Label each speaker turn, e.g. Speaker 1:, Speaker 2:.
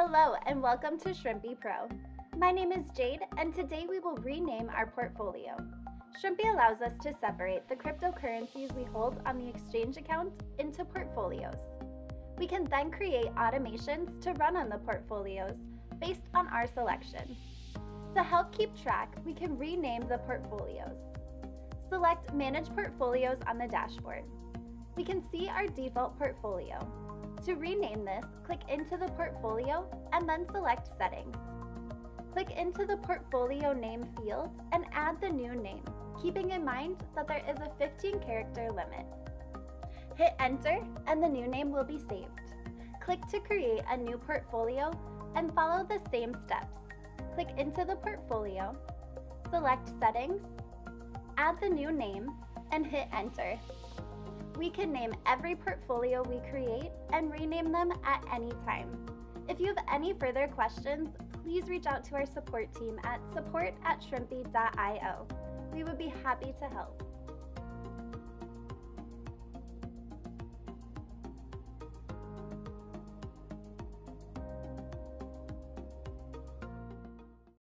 Speaker 1: Hello and welcome to Shrimpy Pro. My name is Jade and today we will rename our portfolio. Shrimpy allows us to separate the cryptocurrencies we hold on the exchange account into portfolios. We can then create automations to run on the portfolios based on our selections. To help keep track, we can rename the portfolios. Select Manage Portfolios on the dashboard. We can see our default portfolio. To rename this, click into the portfolio and then select Settings. Click into the portfolio name field and add the new name, keeping in mind that there is a 15-character limit. Hit Enter and the new name will be saved. Click to create a new portfolio and follow the same steps. Click into the portfolio, select Settings, add the new name, and hit Enter. We can name every portfolio we create and rename them at any time. If you have any further questions, please reach out to our support team at support@shrimpy.io. We would be happy to help.